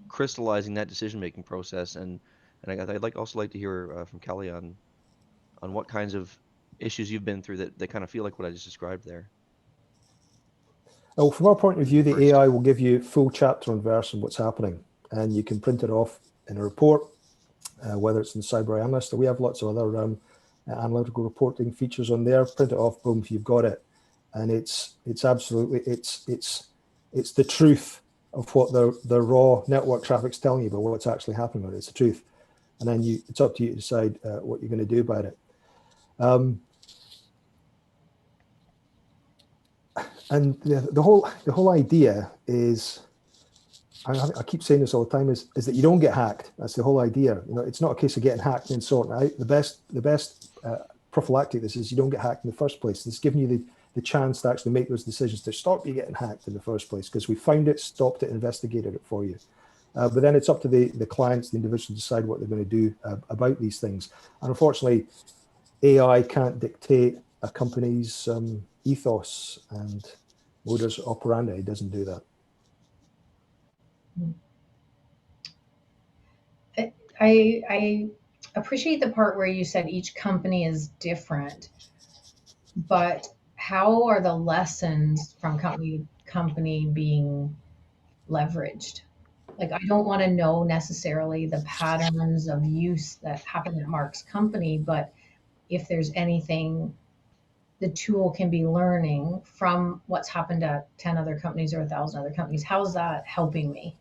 crystallizing that decision-making process? And I'd also like to hear from Kelley on what kinds of issues you've been through that kind of feel like what I just described there. Well, from our point of view, the First. AI will give you full chapter and verse on what's happening, and you can print it off in a report, whether it's in Cyber Analyst, or we have lots of other analytical reporting features on there. Print it off, boom, you've got it, and it's absolutely it's the truth of what the raw network traffic's telling you about what's actually happening. It's the truth, and then it's up to you to decide what you're going to do about it. And the whole idea is, I keep saying this all the time, is that you don't get hacked. That's the whole idea. It's not a case of getting hacked and sorting out. The best prophylactic this is you don't get hacked in the first place. It's giving you the chance to actually make those decisions to stop you getting hacked in the first place, because we found it, stopped it, investigated it for you. But then it's up to the clients, the individuals, to decide what they're going to do about these things. And unfortunately, AI can't dictate a company's ethos and modus operandi. It doesn't do that. I appreciate the part where you said each company is different, but how are the lessons from company to company being leveraged? Like, I don't want to know necessarily the patterns of use that happen at Mark's company, but if there's anything the tool can be learning from what's happened at 10 other companies or 1,000 other companies, how's that helping me?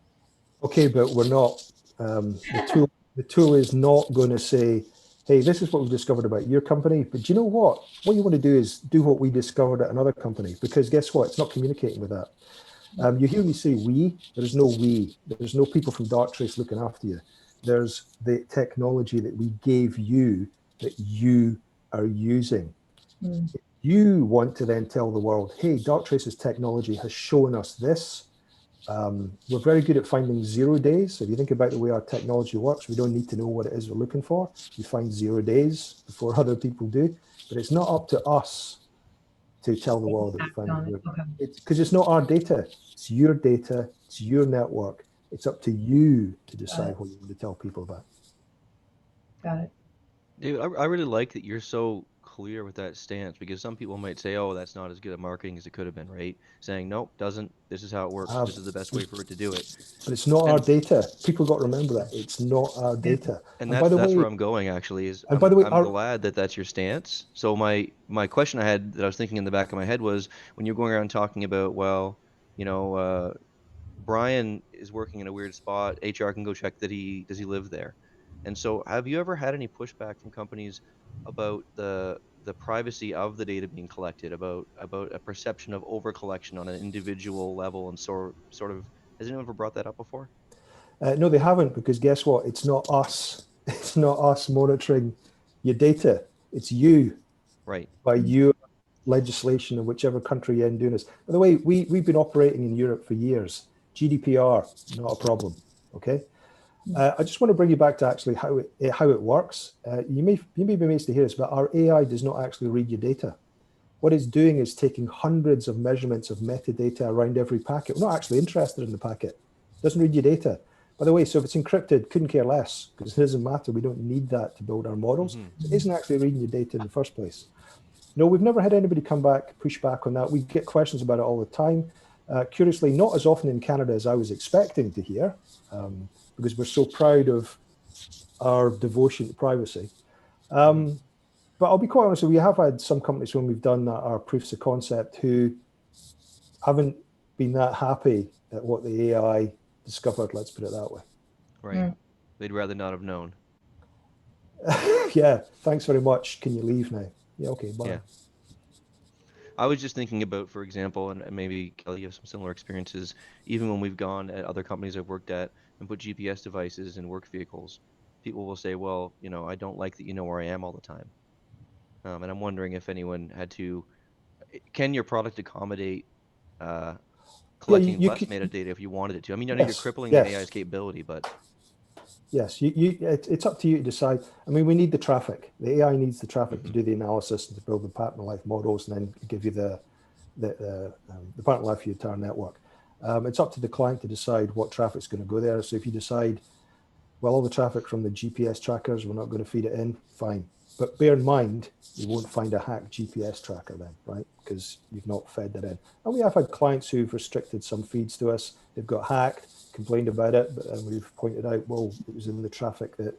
Okay, but we're not. The tool is not going to say, "Hey, this is what we've discovered about your company." But do you know what? What you want to do is do what we discovered at another company, because guess what? It's not communicating with that. You hear me say "we." There's no "we." There's no people from Darktrace looking after you. There's the technology that we gave you that you are using. Mm. You want to then tell the world, "Hey, Darktrace's technology has shown us this." We're very good at finding 0 days. So if you think about the way our technology works, we don't need to know what it is we're looking for. We find 0 days before other people do. But it's not up to us to tell the world that we found it. Because it's not our data. It's your data. It's your network. It's up to you to decide what you want to tell people about. Got it. David, I really like that you're so clear with that stance, because some people might say, "Oh, that's not as good at marketing as it could have been," right? Saying, "Nope, doesn't. This is how it works. This is the best way for it to do it." But it's not our And data. People got to remember that. It's not our data. and And by the that's way, where I'm going, actually, is and by the way, I'm glad that that's your stance. So my question I had that I was thinking in the back of my head was, when you're going around talking about, well, Brian is working in a weird spot. HR can go check that does he live there. And so, have you ever had any pushback from companies about the privacy of the data being collected, about a perception of over collection on an individual level, and sort of, has anyone ever brought that up before? No, they haven't, because guess what? It's not us. It's not us monitoring your data. It's you, Right. by your legislation in whichever country you're in doing this. By the way, we've been operating in Europe for years. GDPR, not a problem. Okay. I just want to bring you back to actually how it works. You may be amazed to hear this, but our AI does not actually read your data. What it's doing is taking hundreds of measurements of metadata around every packet. We're not actually interested in the packet. It doesn't read your data. By the way, so if it's encrypted, couldn't care less, because it doesn't matter. We don't need that to build our models. So it isn't actually reading your data in the first place. No, we've never had anybody push back on that. We get questions about it all the time. Curiously, not as often in Canada as I was expecting to hear, because we're so proud of our devotion to privacy. But I'll be quite honest, we have had some companies when we've done our proofs of concept who haven't been that happy at what the AI discovered, let's put it that way. Right. They'd rather not have known. Yeah, thanks very much. Can you leave now? Yeah, okay, bye. Yeah. I was just thinking about, for example, and maybe Kelley, you have some similar experiences, even when we've gone at other companies I've worked at and put GPS devices in work vehicles, people will say, "Well, I don't like that you know where I am all the time." And I'm wondering if anyone had to, can your product accommodate Yeah, collecting you less could, metadata if you wanted it to? I mean, I know you're yes, crippling the yes. AI's capability, but Yes, it's up to you to decide. I mean, we need the traffic. The AI needs the traffic to do the analysis and to build the pattern life models, and then give you the pattern life for your entire network. It's up to the client to decide what traffic's going to go there. So if you decide, well, all the traffic from the GPS trackers, we're not going to feed it in, fine. But bear in mind, you won't find a hacked GPS tracker then, right? Because you've not fed that in. And we have had clients who've restricted some feeds to us. They've got hacked, complained about it, but then we've pointed out, well, it was in the traffic that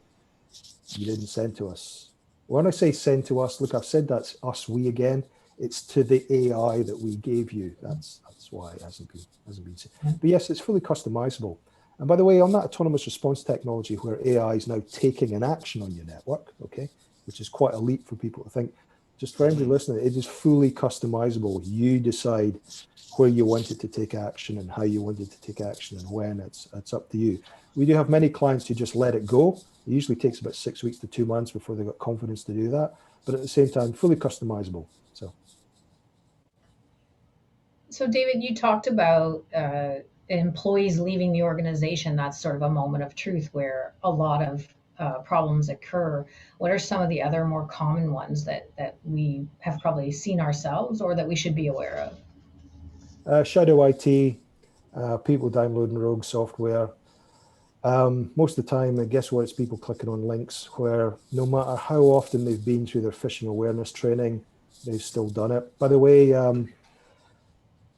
you didn't send to us. When I say send to us, look, I've said that's us, we again. It's to the AI that we gave you. That's why it hasn't been seen. But yes, it's fully customizable. And by the way, on that autonomous response technology where AI is now taking an action on your network, okay, which is quite a leap for people to think, just for everybody listening, it is fully customizable. You decide where you want it to take action and how you want it to take action and when. It's up to you. We do have many clients who just let it go. It usually takes about 6 weeks to 2 months before they've got confidence to do that. But at the same time, fully customizable. So, David, you talked about employees leaving the organization. That's sort of a moment of truth where a lot of problems occur. What are some of the other more common ones that we have probably seen ourselves or that we should be aware of? Shadow IT, people downloading rogue software. Most of the time, guess what? It's people clicking on links where no matter how often they've been through their phishing awareness training, they've still done it. By the way,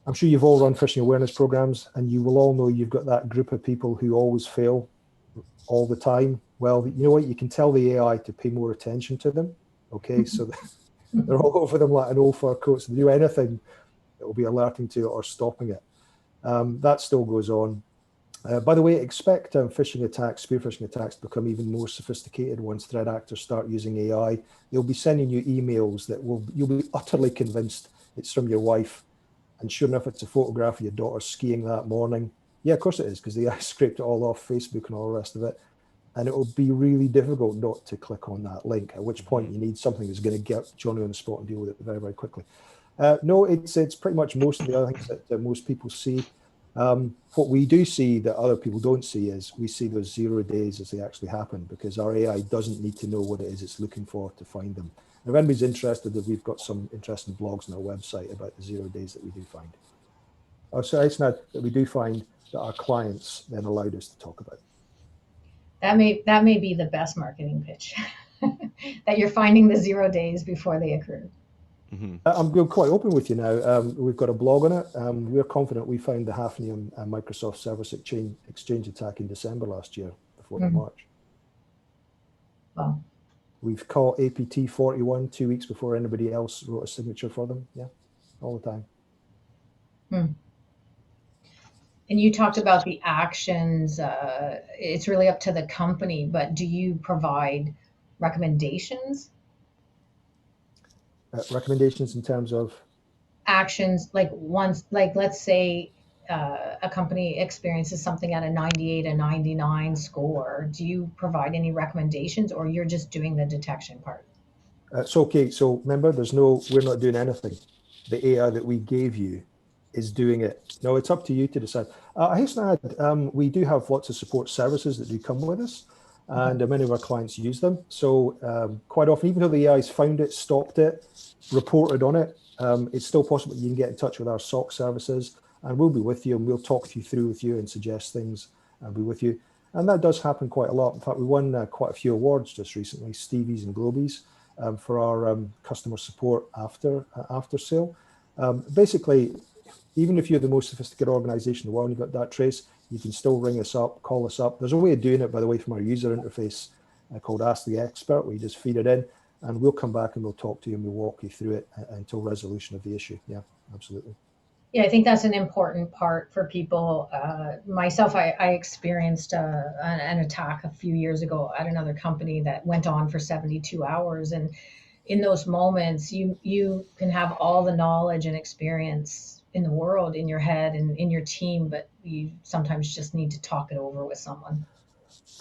I'm sure you've all run phishing awareness programs, and you will all know you've got that group of people who always fail all the time. Well, you know what? You can tell the AI to pay more attention to them. Okay, so they're all over them like an old fur coat. So they do anything that will be alerting to it or stopping it. That still goes on. By the way, expect phishing attacks, spear phishing attacks to become even more sophisticated once threat actors start using AI. They'll be sending you emails that you'll be utterly convinced it's from your wife. And sure enough, it's a photograph of your daughter skiing that morning. Yeah, of course it is, because the AI scraped it all off Facebook and all the rest of it. And it will be really difficult not to click on that link, at which point you need something that's going to get Johnny on the spot and deal with it very, very quickly. No, it's pretty much most of the other things that most people see. What we do see that other people don't see is we see those 0 days as they actually happen, because our AI doesn't need to know what it is it's looking for to find them. And if anybody's interested, we've got some interesting blogs on our website about the 0 days that we do find. Oh, so it's not that we do find that our clients then allowed us to talk about. That may be the best marketing pitch, that you're finding the 0 days before they occur. Mm-hmm. I'm quite open with you now. We've got a blog on it. We're confident we found the Hafnium Microsoft Service Exchange attack in December last year, before March. Wow. We've caught APT 41 2 weeks before anybody else wrote a signature for them. Yeah, all the time. And you talked about the actions. It's really up to the company, but do you provide recommendations? Recommendations in terms of? Actions, like let's say a company experiences something at a 98, a 99 score. Do you provide any recommendations, or you're just doing the detection part? It's okay. So remember, we're not doing anything. The AI that we gave you is doing it. No, it's up to you to decide. I hasten to add, we do have lots of support services that do come with us, and many of our clients use them. So quite often, even though the AI's found it, stopped it, reported on it, it's still possible you can get in touch with our SOC services, and we'll be with you, and we'll talk you through with you and suggest things and be with you. And that does happen quite a lot. In fact, we won quite a few awards just recently, Stevies and Globies, for our customer support after sale. Basically, even if you're the most sophisticated organization in the world, you've got Darktrace, you can still ring us up, call us up. There's a way of doing it, by the way, from our user interface called Ask the Expert, where you just feed it in, and we'll come back and we'll talk to you and we'll walk you through it until resolution of the issue. Yeah, absolutely. Yeah, I think that's an important part for people. Myself, I experienced an attack a few years ago at another company that went on for 72 hours. And in those moments, you can have all the knowledge and experience in the world in your head and in your team, but you sometimes just need to talk it over with someone.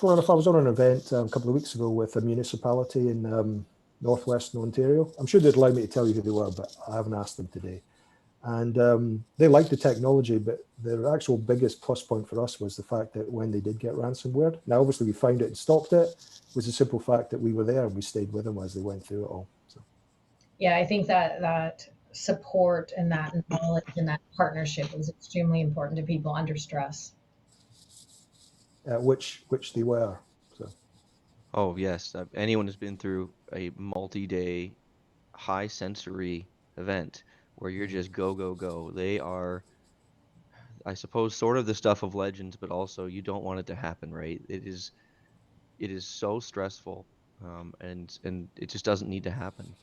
Well, if I was on an event a couple of weeks ago with a municipality in northwestern Ontario, I'm sure they'd allow me to tell you who they were, but I haven't asked them today. And they liked the technology, but their actual biggest plus point for us was the fact that when they did get ransomware, now obviously we found it and stopped it, was the simple fact that we were there and we stayed with them as they went through it all. So. Yeah, I think that support and that knowledge and that partnership is extremely important to people under stress. Which they were. So. Oh yes, anyone who's been through a multi-day high sensory event where you're just go go go, they are, I suppose, sort of the stuff of legends, but also you don't want it to happen, right? It is so stressful, and it just doesn't need to happen.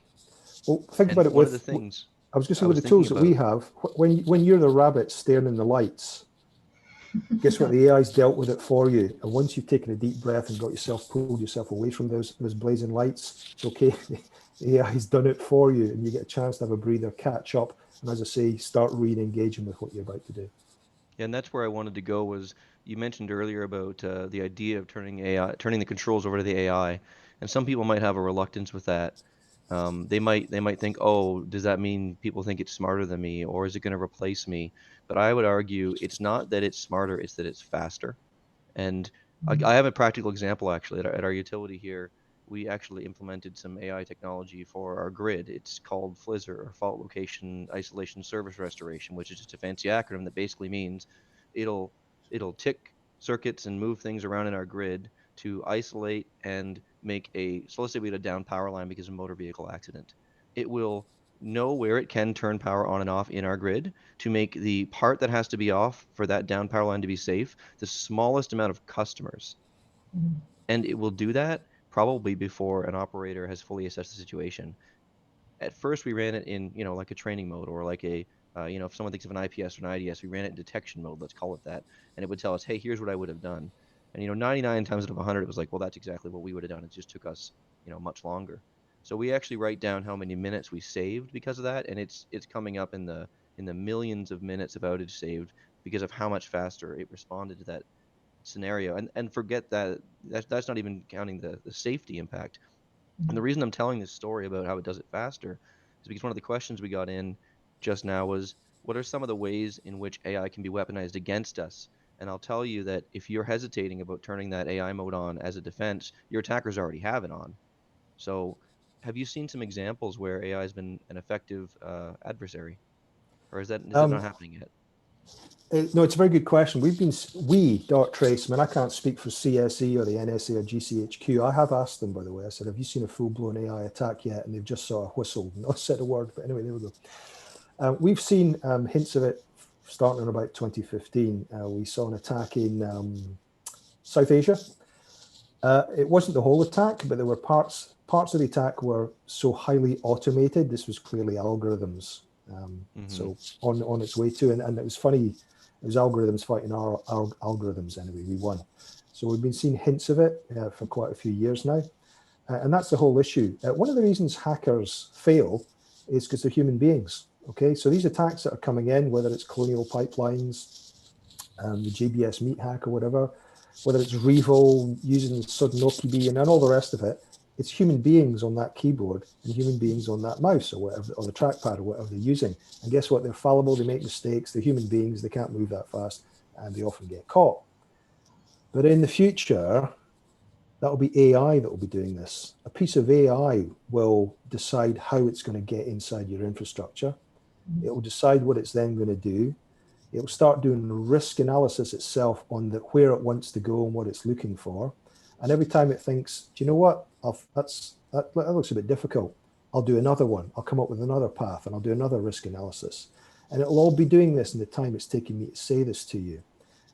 Well, think And about it one of the with, things I was going to say, I with was the thinking tools that we about, have, when you're the rabbit staring in the lights, guess what? The AI's dealt with it for you. And once you've taken a deep breath and pulled yourself away from those blazing lights, it's okay. The AI's done it for you, and you get a chance to have a breather, catch up, and as I say, start re-engaging with what you're about to do. yeah, and that's where I wanted to go was you mentioned earlier about the idea of turning the controls over to the AI, and some people might have a reluctance with that. They might think, oh, does that mean people think it's smarter than me, or is it going to replace me? But I would argue it's not that it's smarter, it's that it's faster. And I have a practical example actually at our utility here. We actually implemented some AI technology for our grid. It's called FLISR, or Fault Location Isolation Service Restoration, which is just a fancy acronym that basically means it'll it'll tick circuits and move things around in our grid to isolate and make so let's say we had a down power line because of a motor vehicle accident. It will know where it can turn power on and off in our grid to make the part that has to be off for that down power line to be safe the smallest amount of customers. Mhm. And it will do that probably before an operator has fully assessed the situation. At first, we ran it in, like a training mode or like if someone thinks of an IPS or an IDS, we ran it in detection mode, let's call it that. And it would tell us, hey, here's what I would have done. And, 99 times out of 100, it was like, well, that's exactly what we would have done. It just took us, much longer. So we actually write down how many minutes we saved because of that. And it's coming up in the millions of minutes of outage saved because of how much faster it responded to that scenario. And forget that's not even counting the safety impact. And the reason I'm telling this story about how it does it faster is because one of the questions we got in just now was, what are some of the ways in which AI can be weaponized against us? And I'll tell you that if you're hesitating about turning that AI mode on as a defense, your attackers already have it on. So have you seen some examples where AI has been an effective adversary? Or is that not Um, happening yet? no, it's a very good question. Darktrace, I mean, I can't speak for CSE or the NSA or GCHQ. I have asked them, by the way. I said, have you seen a full-blown AI attack yet? And they've just sort of whistled, not said a word. But anyway, there we go. We've seen hints of it starting in about 2015. We saw an attack in South Asia. It wasn't the whole attack, but there were parts of the attack were so highly automated. This was clearly algorithms. So on its way to, and it was funny, it was algorithms fighting our algorithms anyway. We won. So we've been seeing hints of it for quite a few years now. And that's the whole issue. One of the reasons hackers fail is because they're human beings. Okay, so these attacks that are coming in, whether it's Colonial Pipelines, the JBS meat hack or whatever, whether it's Revo using Sodinokibi and all the rest of it, it's human beings on that keyboard and human beings on that mouse or whatever, or the trackpad or whatever they're using. And guess what? They're fallible, they make mistakes, they're human beings, they can't move that fast, and they often get caught. But in the future, that'll be AI that will be doing this. A piece of AI will decide how it's going to get inside your infrastructure. It will decide what it's then going to do. It will start doing risk analysis itself on where it wants to go and what it's looking for. And every time it thinks, do you know what? That looks a bit difficult. I'll do another one. I'll come up with another path and I'll do another risk analysis. And it'll all be doing this in the time it's taking me to say this to you.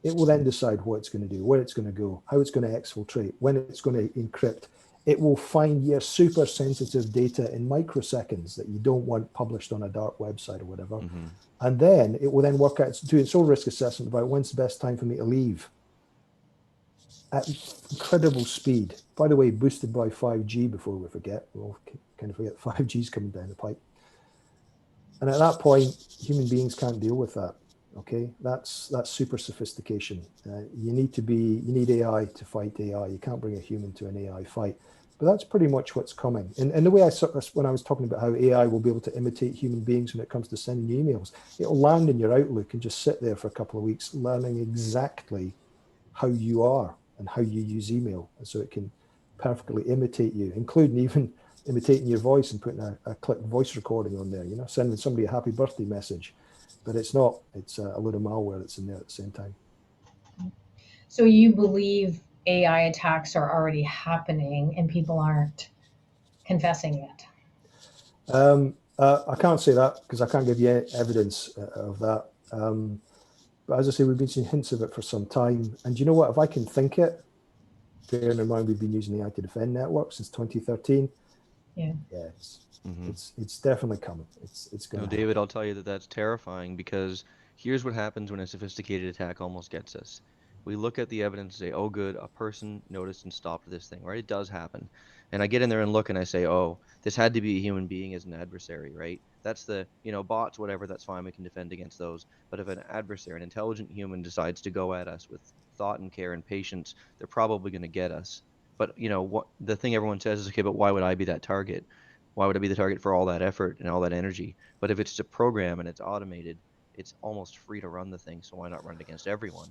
It will then decide what it's going to do, where it's going to go, how it's going to exfiltrate, when it's going to encrypt. It will find your super sensitive data in microseconds that you don't want published on a dark website or whatever. And then it will then work out, do its own risk assessment about when's the best time for me to leave at incredible speed. By the way, boosted by 5G before we forget. We'll kind of forget 5G's coming down the pipe. And at that point, human beings can't deal with that. Okay, that's super sophistication. You need AI to fight AI. You can't bring a human to an AI fight. But that's pretty much what's coming. And the way when I was talking about how AI will be able to imitate human beings when it comes to sending you emails, it'll land in your Outlook and just sit there for a couple of weeks, learning exactly how you are and how you use email. And so it can perfectly imitate you, including even imitating your voice and putting a click voice recording on there, sending somebody a happy birthday message. But it's not, it's a load of malware that's in there at the same time. So you believe AI attacks are already happening and people aren't confessing yet? I can't say that because I can't give you evidence of that. But as I say, we've been seeing hints of it for some time. And you know what? If I can think it, bearing in mind we've been using AI to defend networks since 2013. Yeah. Yeah, it's definitely coming. It's going to David, I'll tell you that that's terrifying, because here's what happens when a sophisticated attack almost gets us. We look at the evidence and say, oh, good, a person noticed and stopped this thing, right? It does happen. And I get in there and look and I say, oh, this had to be a human being as an adversary, right? That's the, bots, whatever, that's fine. We can defend against those. But if an adversary, an intelligent human, decides to go at us with thought and care and patience, they're probably going to get us. But, what the thing everyone says is, okay, but why would I be that target? Why would I be the target for all that effort and all that energy? But if it's a program and it's automated, it's almost free to run the thing. So why not run it against everyone?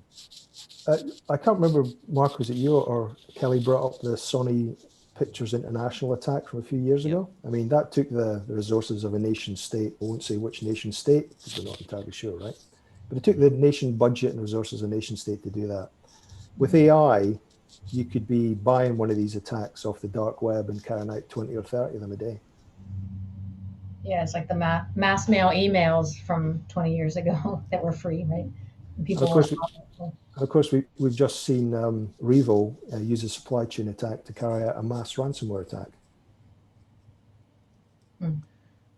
I can't remember, Mark, was it you or Kelley brought up the Sony Pictures International attack from a few years ago? I mean, that took the resources of a nation state. I won't say which nation state because we're not entirely sure, right? But it took the nation budget and resources of a nation state to do that. With AI, you could be buying one of these attacks off the dark web and carrying out 20 or 30 of them a day. Yeah, it's like the mass mail emails from 20 years ago that were free, right? And people of course, we've just seen Revo use a supply chain attack to carry out a mass ransomware attack.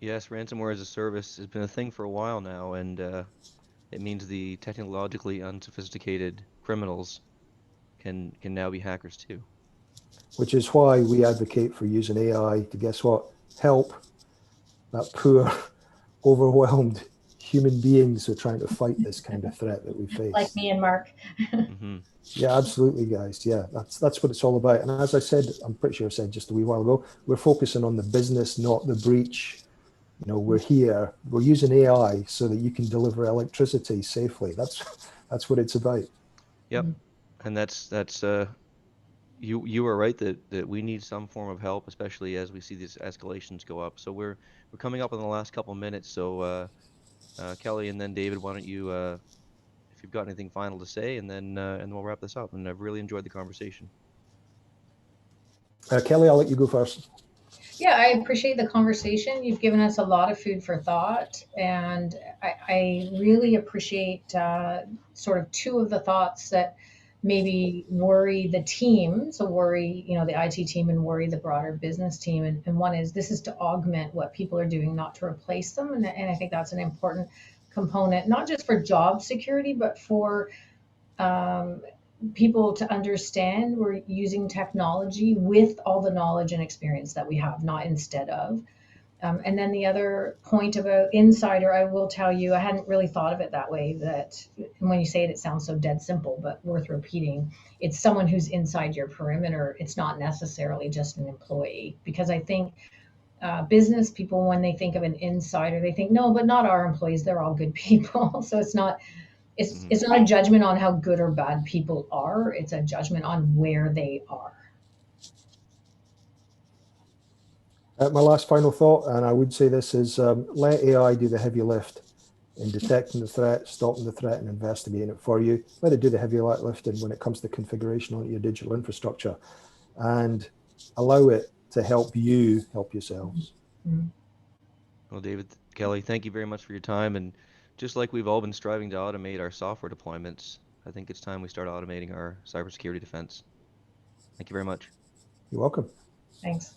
Yes, ransomware as a service has been a thing for a while now, and it means the technologically unsophisticated criminals can now be hackers too. Which is why we advocate for using AI to, guess what, help that poor, overwhelmed human beings who are trying to fight this kind of threat that we face. Like me and Mark. Yeah, absolutely, guys. Yeah, that's what it's all about. And as I said, I'm pretty sure I said just a wee while ago, we're focusing on the business, not the breach. We're here. We're using AI so that you can deliver electricity safely. That's what it's about. Yep, and that's you are right that we need some form of help, especially as we see these escalations go up. So we're coming up in the last couple of minutes. So Kelley and then David, why don't you, if you've got anything final to say, and then we'll wrap this up. And I've really enjoyed the conversation. Kelley, I'll let you go first. Yeah, I appreciate the conversation. You've given us a lot of food for thought, and I really appreciate sort of two of the thoughts that maybe worry the team. So worry, the IT team, and worry the broader business team. And one is, this is to augment what people are doing, not to replace them. And I think that's an important component, not just for job security, but for people to understand we're using technology with all the knowledge and experience that we have, not instead of. And then the other point about insider, I will tell you, I hadn't really thought of it that way, that when you say it, it sounds so dead simple, but worth repeating. It's someone who's inside your perimeter. It's not necessarily just an employee, because I think business people, when they think of an insider, they think, no, but not our employees. They're all good people. So it's not a judgment on how good or bad people are. It's a judgment on where they are. My last final thought, and I would say this, is let AI do the heavy lift in detecting the threat, stopping the threat, and investigating it for you. Let it do the heavy lifting when it comes to configuration on your digital infrastructure, and allow it to help you help yourselves. Well, David, Kelley, thank you very much for your time. And just like we've all been striving to automate our software deployments, I think it's time we start automating our cybersecurity defense. Thank you very much. You're welcome. Thanks.